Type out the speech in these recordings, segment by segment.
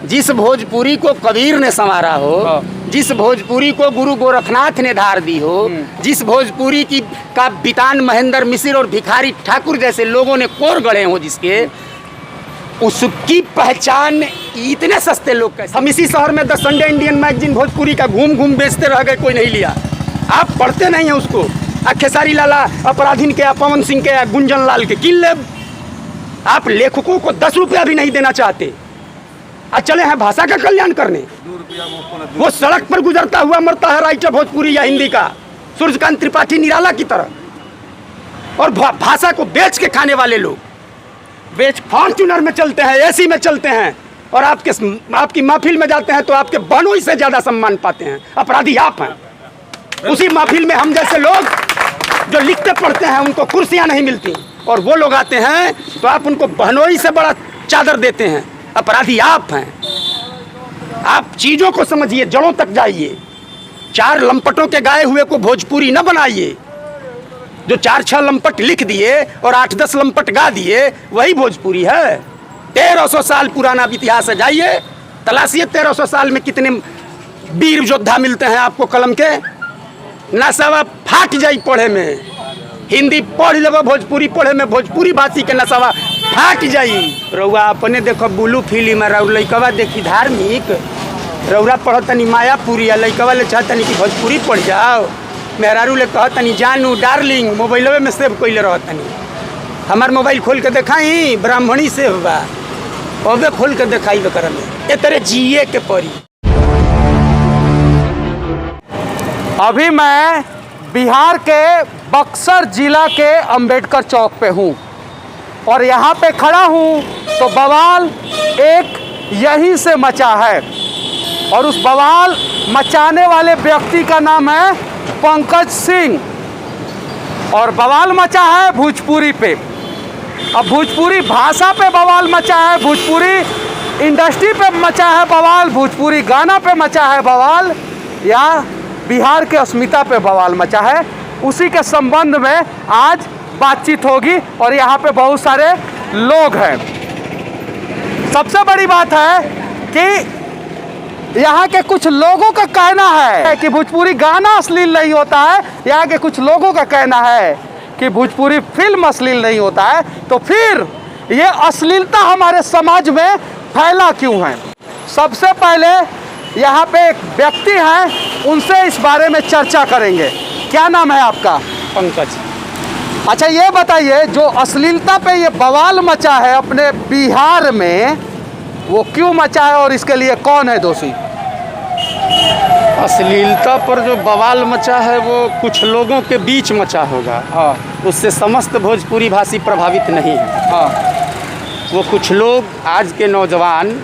जिस भोजपुरी को कबीर ने संवारा हो, जिस भोजपुरी को गुरु गोरखनाथ ने धार दी हो, जिस भोजपुरी की का बितान महेंद्र मिश्र और भिखारी ठाकुर जैसे लोगों ने कोर गढ़े हो, जिसके उसकी पहचान इतने सस्ते लोग कैसे। हम इसी शहर में द संडे इंडियन मैगजीन भोजपुरी का घूम घूम बेचते रह गए, कोई नहीं लिया। आप पढ़ते नहीं हैं उसको। खेसारी लाला अपराधीन के, पवन सिंह के, गुंजन लाल के किन ले। आप लेखकों को 10 रुपया भी नहीं देना चाहते। चले हैं भाषा का कल्याण करने। वो सड़क पर गुजरता हुआ मरता है राइटर भोजपुरी या हिंदी का, सूर्यकांत त्रिपाठी निराला की तरह। और भाषा को बेच के खाने वाले लोग बेच फॉर्च्यूनर में चलते हैं, एसी में चलते हैं, और आपकी महफिल में जाते हैं तो आपके बनोई से ज्यादा सम्मान पाते हैं। अपराधी आप हैं। उसी महफिल में हम जैसे लोग जो लिखते पढ़ते हैं उनको कुर्सियां नहीं मिलती, और वो लोग आते हैं तो आप उनको बहनोई से बड़ा चादर देते हैं। अपराधी आप हैं। आप चीजों को समझिए, जड़ों तक जाइए। 4 लंपटों के गाए हुए को भोजपुरी न बनाइए। जो 4-6 लंपट लिख दिए और 8-10 लंपट गा दिए, वही भोजपुरी है। 1300 साल पुराना इतिहास है। जाइए तलाशिए 1300 साल में कितने वीर योद्धा मिलते हैं आपको कलम के। नसावा फाट जाई पढ़े में। हिंदी पढ़ लेबो, भोजपुरी पढ़े में भोजपुरी भाषी के नसावा फाट जाई। रउआ अपने देखो बुलू फिल्म है, रउआ लइकवा देखी धार्मिक, रउरा पढ़तनी मायापुरी, लइकवा ले चाहतनी कि भोजपुरी पढ़ जाओ। मेहरारू ले कहतनी जानू डार्लिंग, मोबाइलवे में सेव कइले रहतनी। हमार मोबाइल खोल के देखाई, ब्राह्मणी सेव बा, ओबे खोल के देखाई बेकर में। ए तेरे जिए के परी। अभी मैं बिहार के बक्सर जिला के अंबेडकर चौक पे हूँ, और यहाँ पे खड़ा हूँ तो बवाल एक यहीं से मचा है, और उस बवाल मचाने वाले व्यक्ति का नाम है पंकज सिंह, और बवाल मचा है भोजपुरी पे। अब भोजपुरी भाषा पे बवाल मचा है, भोजपुरी इंडस्ट्री पे मचा है बवाल, भोजपुरी गाना पे मचा है बवाल, या बिहार के अस्मिता पे बवाल मचा है। उसी के संबंध में आज बातचीत होगी, और यहाँ पे बहुत सारे लोग हैं। सबसे बड़ी बात है कि यहाँ के कुछ लोगों का कहना है कि भोजपुरी गाना अश्लील नहीं होता है। यहाँ के कुछ लोगों का कहना है कि भोजपुरी फिल्म अश्लील नहीं होता है। तो फिर ये अश्लीलता हमारे समाज में फैला क्यों है? सबसे पहले यहाँ पे एक व्यक्ति हैं, उनसे इस बारे में चर्चा करेंगे। क्या नाम है आपका? पंकज। अच्छा, ये बताइए, जो अश्लीलता पे ये बवाल मचा है अपने बिहार में, वो क्यों मचा है और इसके लिए कौन है दोषी? अश्लीलता पर जो बवाल मचा है वो कुछ लोगों के बीच मचा होगा। हाँ, उससे समस्त भोजपुरी भाषी प्रभावित नहीं है। हाँ, वो कुछ लोग, आज के नौजवान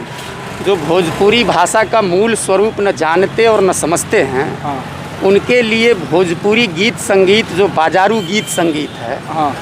जो भोजपुरी भाषा का मूल स्वरूप न जानते और न समझते हैं, हाँ, उनके लिए भोजपुरी गीत संगीत जो बाजारू गीत संगीत है, हाँ,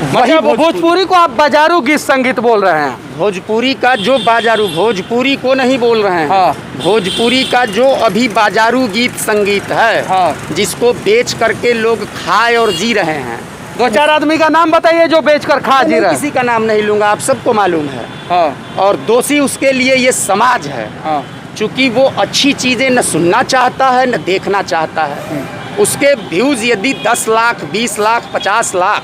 वही भोजपुरी को आप बाजारू गीत संगीत बोल रहे हैं? भोजपुरी का जो बाजारू, भोजपुरी को नहीं बोल रहे हैं। हाँ। भोजपुरी का जो अभी बाजारू गीत संगीत है, हाँ, जिसको बेच करके लोग खाए और जी रहे हैं। 2-4 आदमी का नाम बताइए जो बेचकर खा जी रहे हैं। किसी का नाम नहीं लूंगा, आप सबको मालूम है। हाँ, और दोषी उसके लिए ये समाज है। हाँ, चूँकि वो अच्छी चीज़ें न सुनना चाहता है न देखना चाहता है। उसके व्यूज़ यदि 10 लाख, 20 लाख, 50 लाख,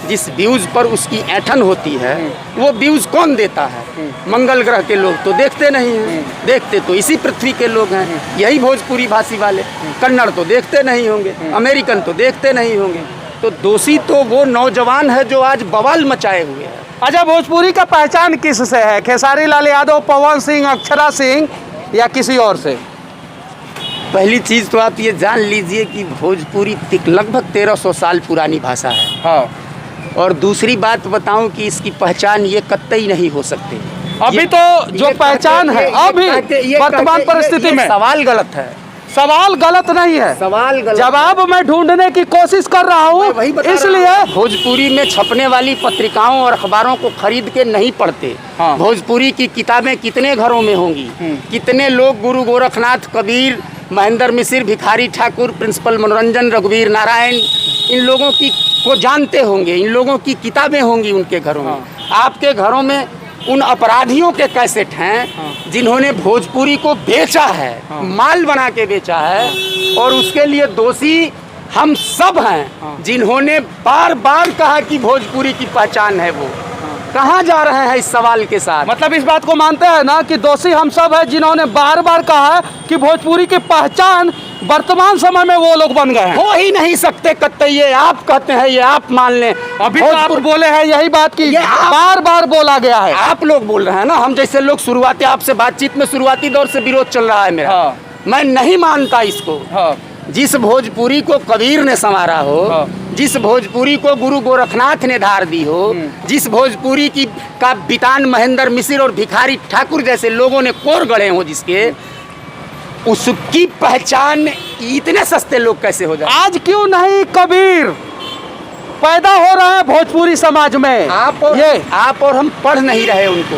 जिस व्यूज़ पर उसकी ऐंठन होती है, वो व्यूज़ कौन देता है? मंगल ग्रह के लोग तो देखते नहीं हैं। देखते तो इसी पृथ्वी के लोग हैं, यही भोजपुरी भाषी वाले। कन्नड़ तो देखते नहीं होंगे, अमेरिकन तो देखते नहीं होंगे। तो दोषी तो वो नौजवान है जो आज बवाल मचाए हुए है। अच्छा, भोजपुरी का पहचान किस से है? खेसारी लाल यादव, पवन सिंह, अक्षरा सिंह, या किसी और से? पहली चीज़ तो आप ये जान लीजिए कि भोजपुरी लगभग 1300 साल पुरानी भाषा है। हाँ। और दूसरी बात बताऊं कि इसकी पहचान ये कतई नहीं हो सकती। अभी तो जो पहचान है अभी वर्तमान परिस्थिति में, सवाल गलत है। सवाल गलत नहीं है, सवाल गलत। जवाब मैं ढूंढने की कोशिश कर रहा हूँ, इसलिए भोजपुरी में छपने वाली पत्रिकाओं और अखबारों को खरीद के नहीं पढ़ते। हाँ। भोजपुरी की किताबें कितने घरों में होंगी? कितने लोग गुरु गोरखनाथ, कबीर, महेंद्र मिश्र, भिखारी ठाकुर, प्रिंसिपल मनोरंजन, रघुवीर नारायण, इन लोगों की को जानते होंगे। इन लोगों की किताबें होंगी उनके घरों में। आपके घरों में उन अपराधियों के कैसेट हैं जिन्होंने भोजपुरी को बेचा है, माल बना के बेचा है, और उसके लिए दोषी हम सब हैं जिन्होंने बार बार कहा कि भोजपुरी की पहचान है वो। कहाँ जा रहे हैं इस सवाल के साथ? मतलब इस बात को मानते हैं ना कि दोषी हम सब हैं जिन्होंने बार बार कहा है कि भोजपुरी की पहचान वर्तमान समय में वो लोग बन गए हैं। हो ही नहीं सकते कत्ते, ये आप कहते हैं, ये आप मान लें। अभी तो आप बोले हैं यही बात की बार बार बोला गया है। आप लोग बोल रहे हैं ना, हम जैसे लोग शुरुआती आपसे बातचीत में शुरुआती दौर से विरोध चल रहा है मेरा। मैं नहीं मानता इसको। जिस भोजपुरी को कबीर ने संवारा हो, जिस भोजपुरी को गुरु गोरखनाथ ने धार दी हो, जिस भोजपुरी की का बितान महेंद्र मिश्र और भिखारी ठाकुर जैसे लोगों ने कोर गढ़े हो, जिसके उसकी पहचान इतने सस्ते लोग कैसे हो जाए? आज क्यों नहीं कबीर पैदा हो रहा है भोजपुरी समाज में? आप और हम पढ़ नहीं रहे उनको।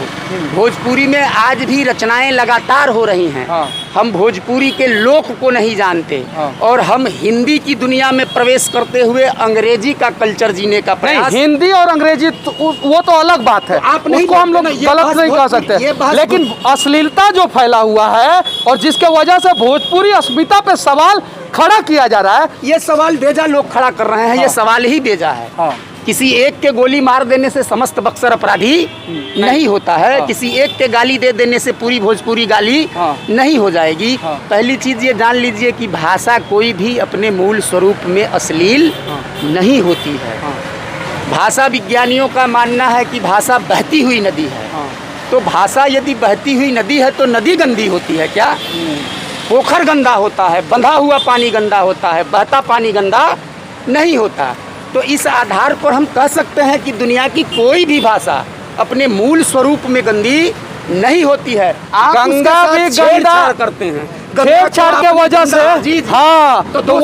भोजपुरी में आज भी रचनाएं लगातार हो रही हैं। हम भोजपुरी के लोक को नहीं जानते, और हम हिंदी की दुनिया में प्रवेश करते हुए अंग्रेजी का कल्चर जीने का प्रयास। हिंदी और अंग्रेजी वो तो अलग बात है, आप नहीं, उसको हम लोग गलत नहीं कह सकते, लेकिन अश्लीलता जो फैला हुआ है और जिसके वजह से भोजपुरी अस्मिता पे सवाल खड़ा किया जा रहा है, ये सवाल बेजा लोग खड़ा कर रहे हैं। ये सवाल ही बेजा है। किसी एक के गोली मार देने से समस्त बक्सर अपराधी नहीं होता है। किसी एक के गाली दे देने से पूरी भोजपुरी गाली नहीं हो जाएगी। पहली चीज ये जान लीजिए कि भाषा कोई भी अपने मूल स्वरूप में अश्लील नहीं होती है। भाषा विज्ञानियों का मानना है कि भाषा बहती हुई नदी है। तो भाषा यदि बहती हुई नदी है तो नदी गंदी होती है क्या? पोखर गंदा होता है, बंधा हुआ पानी गंदा होता है, बहता पानी गंदा नहीं होता। तो इस आधार पर हम कह सकते हैं कि दुनिया की कोई भी भाषा अपने मूल स्वरूप में गंदी नहीं होती है। आप गंगा भी छेड़छाड़ करते हैं, छेड़छाड़ के वजह से। जी हाँ, तो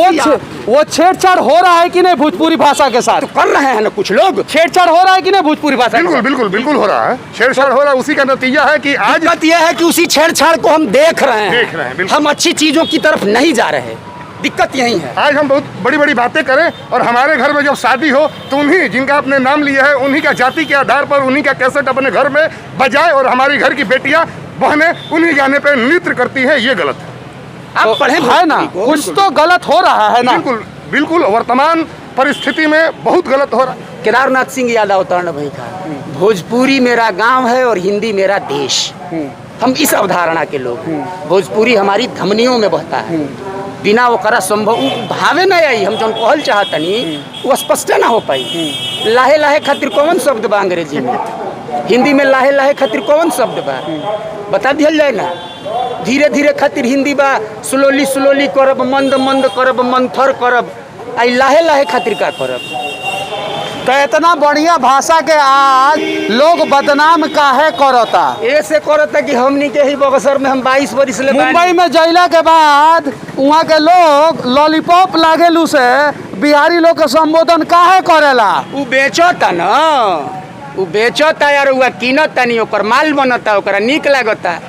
वो छेड़छाड़ हो रहा है कि नहीं भोजपुरी भाषा के साथ? तो कर रहे हैं ना कुछ लोग। छेड़छाड़ हो रहा है कि नहीं भोजपुरी भाषा? बिल्कुल बिल्कुल बिल्कुल हो रहा है, छेड़छाड़ हो रहा है। उसी का नतीजा है कि आज बात यह है कि उसी छेड़छाड़ को हम देख रहे हैं। हम अच्छी चीजों की तरफ नहीं जा रहे। दिक्कत यही है। आज हम बहुत बड़ी बड़ी बातें करें और हमारे घर में जब शादी हो तो उन्हीं जिनका आपने नाम लिया है उन्हीं का जाति के आधार पर उन्हीं का कैसेट अपने घर में बजाए और हमारी घर की बेटियां बहनें उन्हीं गाने पे नृत्य करती है, ये गलत है। आप पढ़े है ना, कुछ तो गलत हो रहा है ना। बिल्कुल बिल्कुल, वर्तमान परिस्थिति में बहुत गलत हो रहा है। केदारनाथ सिंह यादव उतारना भाई था, भोजपुरी मेरा गांव है और हिंदी मेरा देश। हम इस अवधारणा के लोग। भोजपुरी हमारी धमनियों में बहता है, बिना ओकरा संभव भावे न आई। हम जो कहल चाहतनी वो स्पष्ट ना हो पाई। लाहे लाहे खातिर कौन शब्द बा अंग्रेजी में? हिंदी में लाहे लाहे खातिर कौन शब्द बा? बता दिया जाए ना। धीरे धीरे खातिर हिंदी बा स्लोली स्लोली करब, मंद मंद करब, मंथर करब। आई लाहे लाहे खातिर का करब? तो इतना बढ़िया भाषा के आज लोग बदनाम काहे करता? ऐसे करता कि हमनी के ही बक्सर में हम 22 वर्ष ले मुंबई में जैला के बाद वहाँ के लोग लॉलीपॉप लागेलू से बिहारी लोग के संबोधन काहे करेला? उ बेचता न, उ बेचता यार, उ कीनता नहीं, ओकर माल बनता, ओकरा नीक लागता।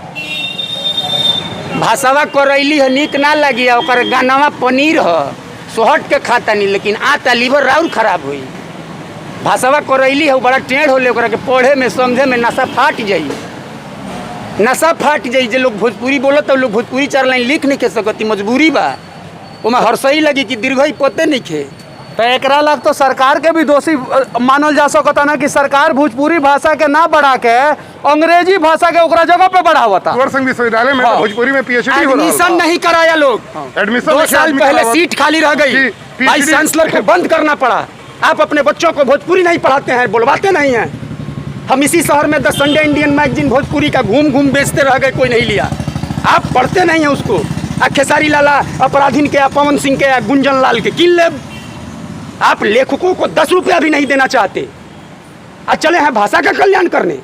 भाषावा करैली है नीक ना लगी, ओकर गानावा पनीर है सोहट के खाता नहीं, लेकिन आता लीवर राउर खराब हुई। भाषावा करैली है बड़ा टेढ़ होले, ओकरा के पढ़े में समझे में नशा फाट जाई, नशा फाट जाई। जे लोग भोजपुरी बोलत लोग भोजपुरी 4 लाइन लिख नहीं के सकती, मजबूरी बा। ओमा हरसई लगी कि दीर्घई पते नहीं खे। तो एकरा लग तो सरकार के भी दोषी मानल जा सकता ना कि सरकार भोजपुरी भाषा के ना बढ़ा के अंग्रेजी भाषा के ओकरा जगह पे बढ़ावता। कुंवर सिंह विश्वविद्यालय में भोजपुरी में PhD हो रहा है। एडमिशन नहीं कराया लोग। एडमिशन 2 साल पहले सीट खाली रह गई, वाइस चांसलर को बंद करना पड़ा। आप अपने बच्चों को भोजपुरी नहीं पढ़ाते हैं, बुलवाते नहीं हैं। हम इसी शहर में द संडे इंडियन मैगजीन भोजपुरी का घूम घूम बेचते रह गए, कोई नहीं लिया। आप पढ़ते नहीं हैं उसको। खेसारी लाला अपराधीन के, पवन सिंह के, गुंजन लाल के किल ले। आप लेखकों को 10 रुपया भी नहीं देना चाहते। आज चले हैं भाषा का कल्याण करने।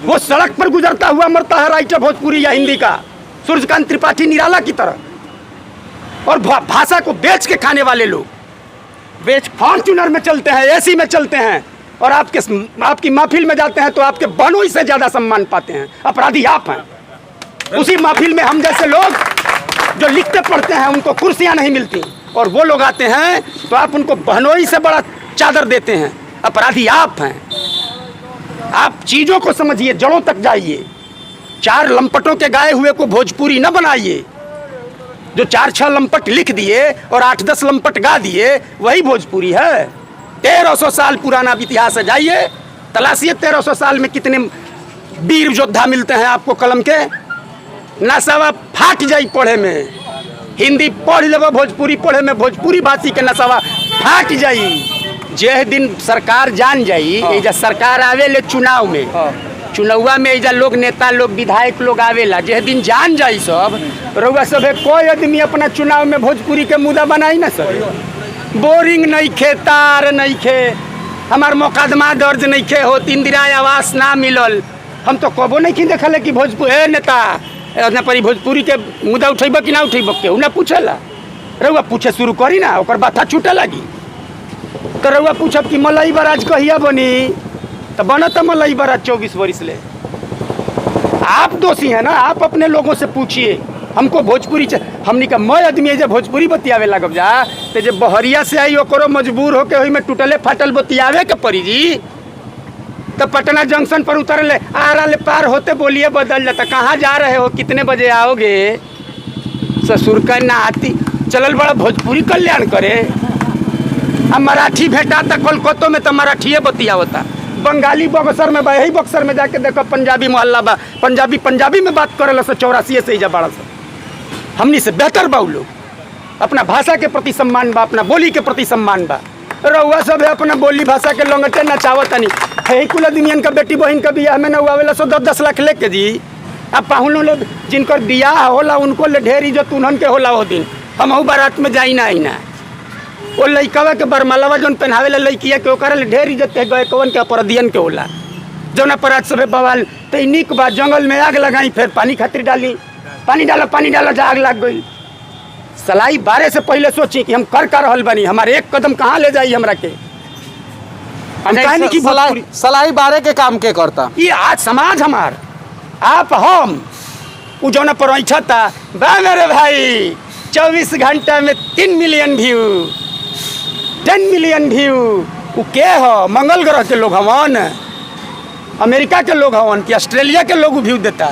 वो सड़क पर गुजरता हुआ मरता है राइटर भोजपुरी या हिंदी का, सूर्यकांत त्रिपाठी निराला की तरह। और भाषा को बेच के खाने वाले लोग बेच फॉर्च्यूनर में चलते हैं, AC में चलते हैं, और आपकी महफिल में जाते हैं तो आपके बनों से ज्यादा सम्मान पाते हैं। अपराधी आप हैं। उसी महफिल में हम जैसे लोग जो लिखते पढ़ते हैं उनको कुर्सियां नहीं मिलती, और वो लोग आते हैं तो आप उनको बहनोई से बड़ा चादर देते हैं। अपराधी आप हैं। आप चीजों को समझिए, जड़ों तक जाइए। 4 लंपटों के गाए हुए को भोजपुरी न बनाइए। जो 4-6 लंपट लिख दिए और 8-10 लंपट गा दिए, वही भोजपुरी है। 1300 साल पुराना इतिहास है, जाइए तलाशिए 1300 साल में कितने वीर योद्धा मिलते हैं आपको कलम के। नसावा फाट जाई पढ़े में, हिंदी पढ़ लेबो, भोजपुरी पढ़े में भोजपुरी भाषी के नसावा फाट जाई। जे दिन सरकार जान जाई, एजा सरकार आवेले चुनाव में, चुनावा में एजा लोग नेता लोग विधायक लोग आवेला, जे दिन जान जाई सब रउआ सब कोई आदमी अपना चुनाव में भोजपुरी के मुद्दा बनाई ना सर। बोरिंग नहीं खे, तार नहीं खे, हमार मुकदमा दर्ज नहीं खे हो, इंदिरा आवास ना मिलल, हम तो कबो नहीं देखल कि भोजपुरी नेता अपना परी भोजपुरी के मुद्दा उठेब कि ना उठेब, केहू ना पूछेला। रउआ पूछे शुरू करी ना, ओकर बाथा छूटे लगी। तो रउआ पूछब कि मलई बराज कहिया बनी, तो बनत मलई बराज 24 वर्ष ले। आप दोषी हैं ना, आप अपने लोगों से पूछिए। हमको भोजपुरी हमनी का मय आदमी जब भोजपुरी बतियावे लगब जा, तो जब बहरिया से आई ओकरो मजबूर होके वही में टूटले फाटल बतियावे के पड़ी जी। तो पटना जंक्शन पर उतरले, आरा ले पार होते बोलिए बदल जाता, कहाँ जा रहे हो, कितने बजे आओगे, ससुर का नाती चलल बड़ा भोजपुरी कल्याण करे। अब मराठी भेटाता कोलकाता में तो मराठिए बतियावता, बंगाली बक्सर में बा, यही बक्सर में जाके देखो पंजाबी मोहल्ला बा, पंजाबी में बात करे 84 से ही जा बड़ा सा। हमनी से बेहतर बा उ लोग, अपना भाषा के प्रति सम्मान बा, अपना बोली के प्रति सम्मान बा। रउआ सब है अपना बोली भाषा के लंगटे नचावतनी। है कुल आदमियन का बेटी बहन का बियाह में न हुआवेला 10-10 लाख लेके जी। अब पाहुन लोग जिनकर बियाह होला उनको ले ढेर इज्जत उन्हन के होला। वो दिन हम बारात में जाई ना आई ना, वो लइकवा के बरमलवा जौन पहनावेला लइकिया के ओकरा ले ढेर इज्जत है, गयकवन के अपराधियन के होला। जौन अपराध सब बवाल तो निक बा, जंगल में आग लगाई, फिर पानी खातिर डाली, पानी डाला जा आग लग गई। सलाई बारे से पहले सोची कि हम कर रहल बनी, हमारे एक कदम कहाँ ले जाई हमरा के। सलाई बारे के काम के करता ये आज समाज हमार, आप हम उ जौन पर ऐठता बा मेरे भाई 24 घंटा में 3 मिलियन व्यू, 10 मिलियन व्यू। उ के हो, मंगल ग्रह के लोग हवन, अमेरिका के लोग हवन कि ऑस्ट्रेलिया के लोग व्यू देता।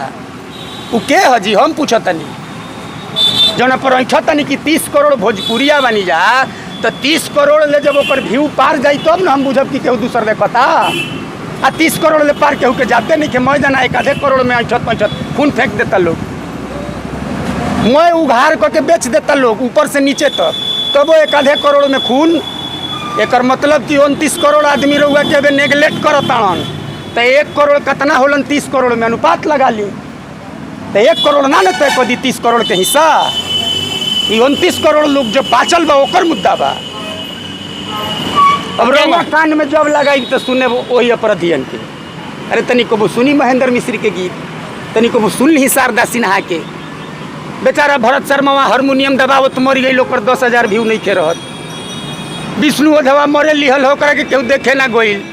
उ के हो जी, हम पूछतनी जौन पर ऐठतनी कि 30 करोड़ भोजपुरिया बनी जा, तो 30 करोड़ ले जब ओकर व्यू पार जाई तब न हम बुझब कि केहू दूसर देखता। आ 30 करोड़ ले पार केहू के जाते नहीं के, मैं जाना 1-1 करोड़ में ऐठत खून फेंक देता लोग, मैं उघार करके बेच देता लोग ऊपर से नीचे तक, तब वो 1-1 करोड़ में खून। एक मतलब कि 29 करोड़ आदमी रहुआ के नेगलेक्ट करतान, तो 1 करोड़ कितना होलन 30 करोड़ में अनुपात लगा ली, तो 1 करोड़ ना तय कर दी 30 करोड़ के हिस्सा। 29 करोड़ लोग जो बाचल बा ओकर मुद्दा बा। अब रउआ कान में जब लगाई तो सुने वही अपराधियन के। अरे तनी को सुनी महेंद्र मिश्र के गीत, तनी को सुन ली शारदा सिन्हा के। बेचारा भरत शर्मा हारमोनियम दबावत मर गई, लोग 10,000 व्यू नहीं खे रहत। विष्णु ओझवा मरे लिहल होकर के केहू देखे ना गोइल।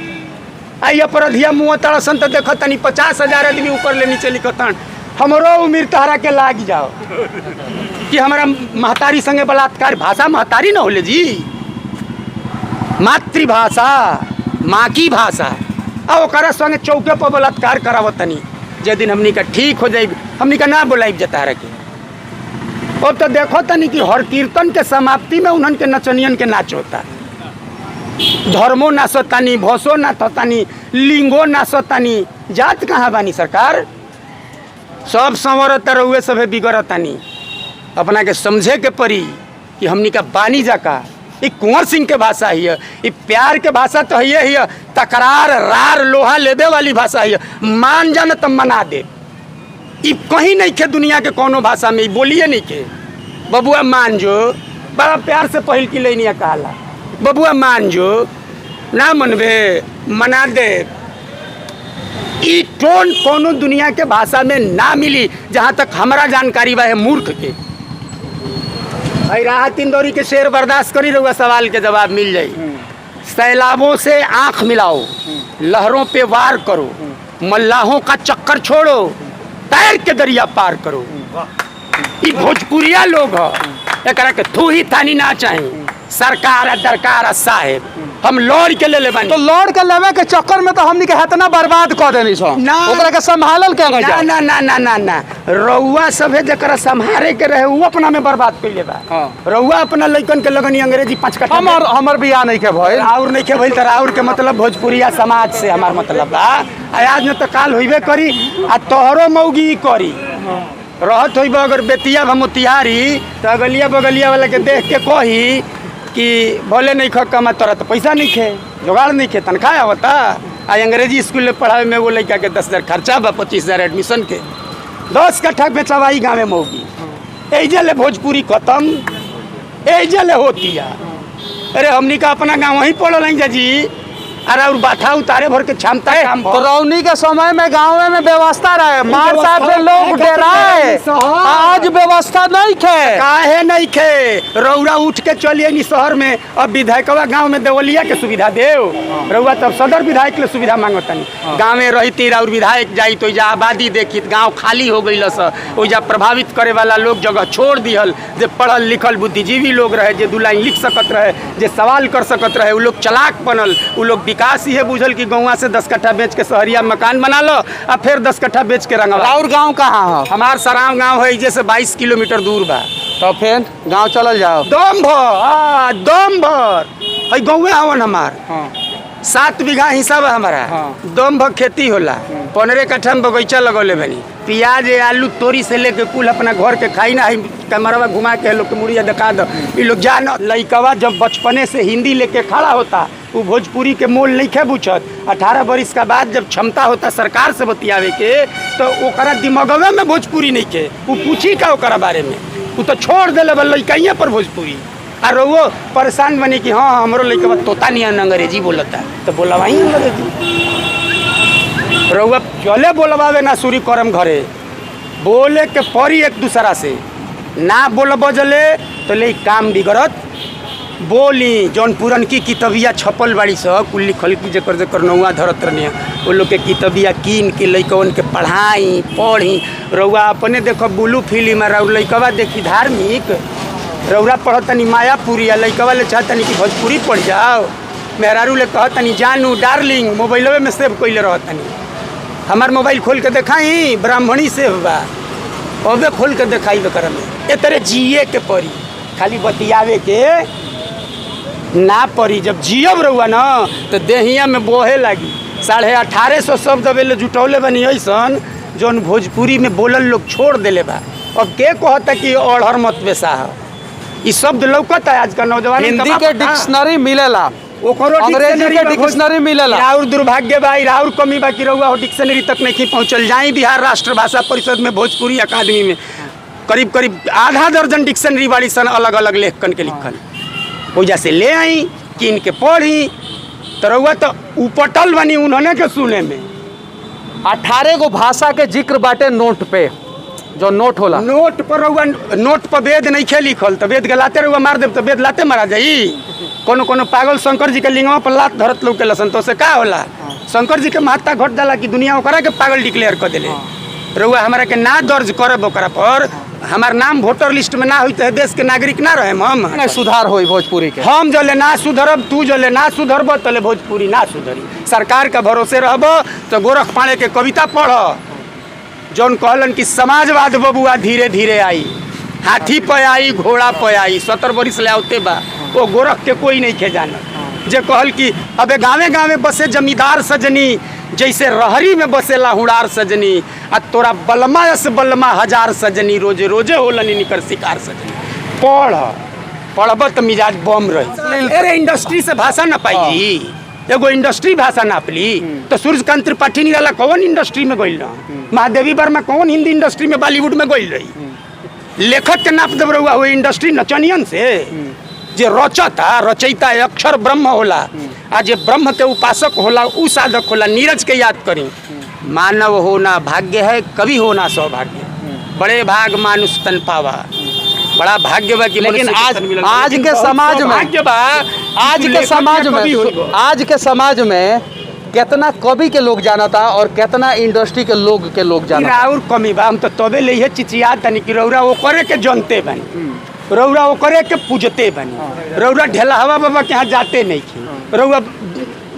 आई अपराधिया मुँह तड़सन तो देख तनी 50,000 आदमी ऊपर ले नीचे लिखतन। हमरो उम्र तहरा के लाग जाओ कि हमारा महतारी संगे बलात्कार। भाषा महतारी न होले जी, मातृभाषा, माँ की भाषा। और ओकरा संगे चौके पर बलात्कार करावतनी। जे दिन हमनी का ठीक हो जाए, हमनी का ना बोलाई जता रखे। अब तो देखो तनी कि हर कीर्तन के समाप्ति में उन्हन के नचनियन के नाच होता। धर्मो नाचतानी, भसो नाचतानी, लिंगो नाचतानी, जात कहाँ बानी सरकार। सब संवरता रहुए सभे बिगड़तानी। अपना के समझे के पड़ी कि हमनी का बानी जाका। ये कुंवर सिंह के भाषा है, ये प्यार के भाषा तो है ही, तकरार रार लोहा लेबे वाली भाषा है। मान जाना तो मना दे, ये कहीं नहीं खे दुनिया के कोनो भाषा में बोलिए नहीं के। बबुआ मान जो, बड़ा प्यार से पहिल की लेनिया कहला, बबुआ मान जो, ना मनबे मना दे। ई टोन कोनो दुनिया के भाषा में ना मिली, जहाँ तक हमारा जानकारी बा है मूर्ख के। राहत इंदौरी के शेर बर्दाश्त करी रहुआ, सवाल के जवाब मिल जाई। सैलाबों से आंख मिलाओ, लहरों पे वार करो, मल्लाहों का चक्कर छोड़ो, तैर के दरिया पार करो। ये भोजपुरिया लोग हो, एकरा के थू ही थानी ना चाहिए सरकार दरकार साहेब। हम लौड़ के ले ले बानी। तो लौड़ के लेवे के चक्कर में तो हमनी के इतना बर्बाद कर देनी सो ना। ओकरा के संभालल के ना जाए। ना ना ना ना ना रउआ सभे जकरा संभारे के रहे वो अपना में बर्बाद कर ले बा। हाँ। रउआ अपना लइकन के लगनी अंग्रेजी 5 कट्ठा हमर बियाह नहीं के भइल। और नहीं के भइल त और के मतलब भोजपुरिया समाज से हमार मतलब बा। आज न तो काल होइबे करी आ तोहरो मौगी करी रहत होइबे अगर बेतिया भमोतिहारी तो अगलिया बगलिया वाला के देख के कही कि बोले नहीं खा कमा तोरा तो पैसा नहीं खे जुगाड़ नहीं खे तनख्वाह आवता आ अंग्रेजी स्कूल में पढ़ावे में वो लड़का के 10,000 खर्चा बा 25,000 एडमिशन के 10 कट्ठा बेचवाई गाँव में मौगी एजे ले भोजपुरी खत्म एजे ले होतिया। अरे हमनी का अपना गाँव वहीं पढ़ल हैं जी। अरे और बाथा उतारे भर के क्षमता काम तो रौनी के समय में गाँव में व्यवस्था रहे मार साहब से लोग डराए आज व्यवस्था नहीं खे। काहे नहीं खे रउरा उठ के चलिए नी शहर में अब विधायकवा गांव में देवलिया के सुविधा देव रउआ तब सदर विधायक के सुविधा मांगतनी गांव में रही और विधायक जाई तो जा आबादी देखी गांव खाली हो गई ओजा प्रभावित करे वाला लोग जगह छोड़ दिहल जे पढ़ल लिखल बुद्धिजीवी लोग रहे जे 2 लाइन लिख सकत रहे जे सवाल कर सकत रहे उ लोग चलाक बनल उ लोग विकास ये बुझल कि गौवा से 10 कट्ठा बेच के शहरिया मकान बना लो और फिर 10 कट्ठा बेच के रंगवा। और गाँव कहाँ है? हमार सराव गांव है जैसे 22 किलोमीटर दूर बा। तो फिर गाँव चलल जाओ दम भर है गौवे आवन हमार 7 बीघा हिस्सा बा हमारा दम भर खेती होला 15 कट्ठा में बगीचा लगौले बनी प्याज आलू तोरी से लेके कुल अपना घर के खाई ना कैमरा घुमा के लोग के मुड़िया दिखा दो ये लोग जान लइकवा जब बचपने से हिंदी लेके खड़ा होता वो भोजपुरी के मोल नहीं खे बुझत 18 बरिस का बाद जब क्षमता होता सरकार से बतियावे के तो ओकरा दिमागवे में भोजपुरी नहीं के वो पूछी का ओकरा बारे में वो तो छोड़ देले बा लइकइया पर भोजपुरी और वो परेशान बनी कि हाँ हमरो लइकवा तोता नहीं अंग्रेजी बोलता तो बोलवाई अंग्रेजी रउआ चले बोलवावे ना सूरी करम घरे बोले के परी एक दूसरा से ना बोलब जले तो ले काम बिगड़त बोली जौन पुरन की कितबिया छपल बाड़ी सब कुल लिखल की जकर जकर नौआ धरत रहने वो लोग के कितबिया कीन के लइकवन के पढ़ाई पढ़ी रउआ अपने देखो ब्लू फिल्म और लइकवा देखी धार्मिक रउरा पढ़तनी मायापुरी या लइकवा ले चाहतनी कि भोजपुरी पढ़ जाओ मेहरारू ले कहतनी जानू डार्लिंग मोबाइलवे में सेव कइले रहतनी हमार मोबाइल खोल के देखाई ब्राह्मणी सेव बा अबे खोल के देखाई बेकर में ए तरह जिए के परी खाली बतियावे के ना परी जब जियब रहुआ ना तो देहिया में बोहे लगी 1850 शब्द अबे जुटौले बनी ऐसन जौन भोजपुरी में बोलल लोग छोड़ देले बा। अब के कहता कि अड़हर मत बेसा है ये शब्द लौकता है आज का नौजवान हिंदी के डिक्शनरी मिलेला अंग्रेजी के डिक्शनरी मिलेला और दुर्भाग्य बा और कमी बा कि रहुआ डिक्शनरी तक नहीं पहुँचल जाई बिहार राष्ट्र भाषा परिषद में भोजपुरी अकादमी में करीब करीब आधा दर्जन डिक्शनरी वाली सन अलग अलग लेखकन के लिखल वजह से ले आई कीन के पढ़ी तो रहुआ तो उपटल बनी उन्होंने के सुने में 18 गो भाषा के जिक्र बाटे नोट पे जो नोट होला नोट पर रहुआ नोट पर वेद नहीं खे लिखल तो वेद के लाते रहुआ मार देव तो वेद लाते मारा जाई कोनो कोनो पागल शंकर जी के लिंगवा पर लात धरत लोग के लसन तो से का होला शंकर जी के महत्ता घट जाला कि दुनिया ओकरा के पागल डिक्लेयर कर देले रहुआ हमारा के ना दर्ज करब ओकरा पर हमार नाम वोटर लिस्ट में ना हुई तो देश के नागरिक ना रहे हम नहीं सुधार होई भोजपुरी के हम जले ना सुधरब तू जले ना सुधरब तले भोजपुरी ना सुधरी सरकार के भरोसे रहब तो गोरख पाणे के कविता पढ़ जौन कहलन कि समाजवाद बबुआ धीरे धीरे आई हाथी पे आई घोड़ा पे आई 70 बरिस ले आवते बा वो गोरख के कोई नहीं खे जाना जे कहल कि अबे गाँवे गाँवे बसे जमींदार सजनी जैसे रहरी में बसेला हुड़ार सजनी आ तोरा बलमा से बलमा हजार सजनी रोजे रोजे होलनी निकर शिकार सजनी पढ़ब तो मिजाज बम रही अरे इंडस्ट्री से भाषा ना पाई जी एगो इंडस्ट्री भाषा नापली तो सूर्यकांत त्रिपाठी निराला कौन इंडस्ट्री में गई महादेवी वर्मा कौन हिंदी इंडस्ट्री में बॉलीवुड में गई रही लेखक के नाप देव रहुआ हुई इंडस्ट्री नचनियन से जे रचता रचयिता अक्षर ब्रह्म होला आ जे ब्रह्म के उपासक होला उ साधक होला नीरज के याद करी मानव होना भाग्य है कभी होना सौभाग्य बड़े भाग मानुष तन पावा बड़ा भाग्य बा कि लेकिन आज के समाज में आज के समाज में कितना कवि के लोग जानता और कितना इंडस्ट्री के लोग जानता और कमी बा हम तो तबे ले चिचिया तनी कि रौरा वो करे के जनते बनी रउरा ओकरे के पूजते बनी। रउरा ढेलहवा बाबा के यहाँ जाते नहीं थी, रउरा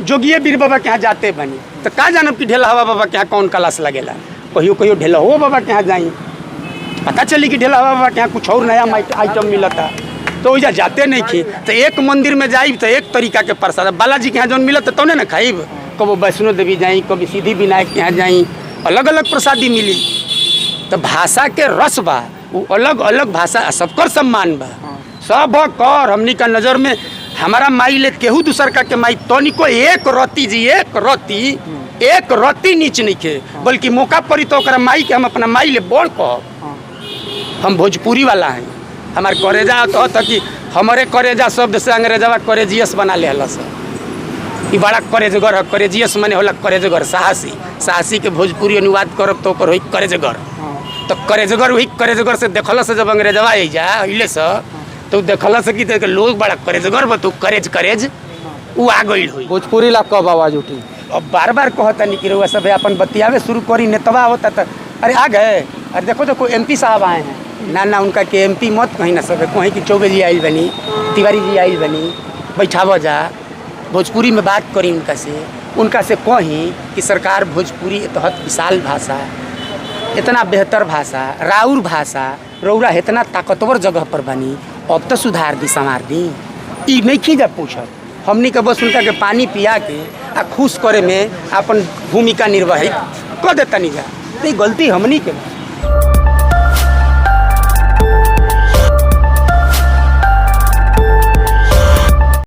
जोगिए बीर बाबा के यहाँ जाते बनी, तो का जानब कि ढेलहवा बाबा के यहाँ कौन क्लास लगेला। कहियो कहियो ढेलहो बाबा के यहाँ जाई, पता चली कि ढेलहवा बाबा के यहाँ कुछ और नया आइटम मिलता, तो वैसा जाते नहीं थी। तो एक मंदिर में जाइब तो एक तरीका के प्रसाद, बालाजी के यहाँ जौन मिलत तो ना खाइब, कभी वैष्णो देवी जाई, कभी सिद्धि विनायक के यहाँ जाई, अलग अलग प्रसादी मिली। तो भाषा के रस बा, वो अलग अलग भाषा, सबकर सम्मान बा, सब कर हमनी का नज़र में हमारा माई ले केहू दूसर का के माई तनिको एक रति जी, एक रति नीच नहीं खे, बल्कि मौका पड़ी तो ओकरा माई के हम अपना माई ले बोल कह। हम भोजपुरी वाला हैं, हमारे करेजा कहता कि हमारे करेजा शब्द से अंग्रेजवा करेजियस बना ले हलस, कि बड़ा करेजगर है, करेजियस माने होला करेजगर, साहसी, साहसी के भोजपुरी अनुवाद करब तो ओकर होई करेजगर। तो करेजगर वही करेजगर से देखल से जब अंग्रेजवा आई जा अइले से तो देखल से कि लोग बड़ा करेजगर बा, तो करेज वो आ गई हुई। भोजपुरी ला कब आवाज उठी? अब बार बार कहता नहीं कि रउआ सब अपन बतियावे शुरू करी, नेतवा होता तो अरे आ गए, अरे देखो देखो MP साहब आए हैं, ना उनका के MP मत कहीं ना सब कहीं कि चौबे जी आई बनी, तिवारी जी आई बनी, बैठाव जा भोजपुरी में बात करी उनका से कहीं कि सरकार भोजपुरी तहत विशाल भाषा, इतना बेहतर भाषा, राउर भाषा, रउरा इतना ताकतवर जगह पर बनी, अब तो सुधार दी संवार दी। ई नहीं खींचा पूछत, हमनी के बस उनका के पानी पिया के आ खुश करे में अपन भूमिका निर्वाहित कर देता नहीं जा, तो गलती हमनी के।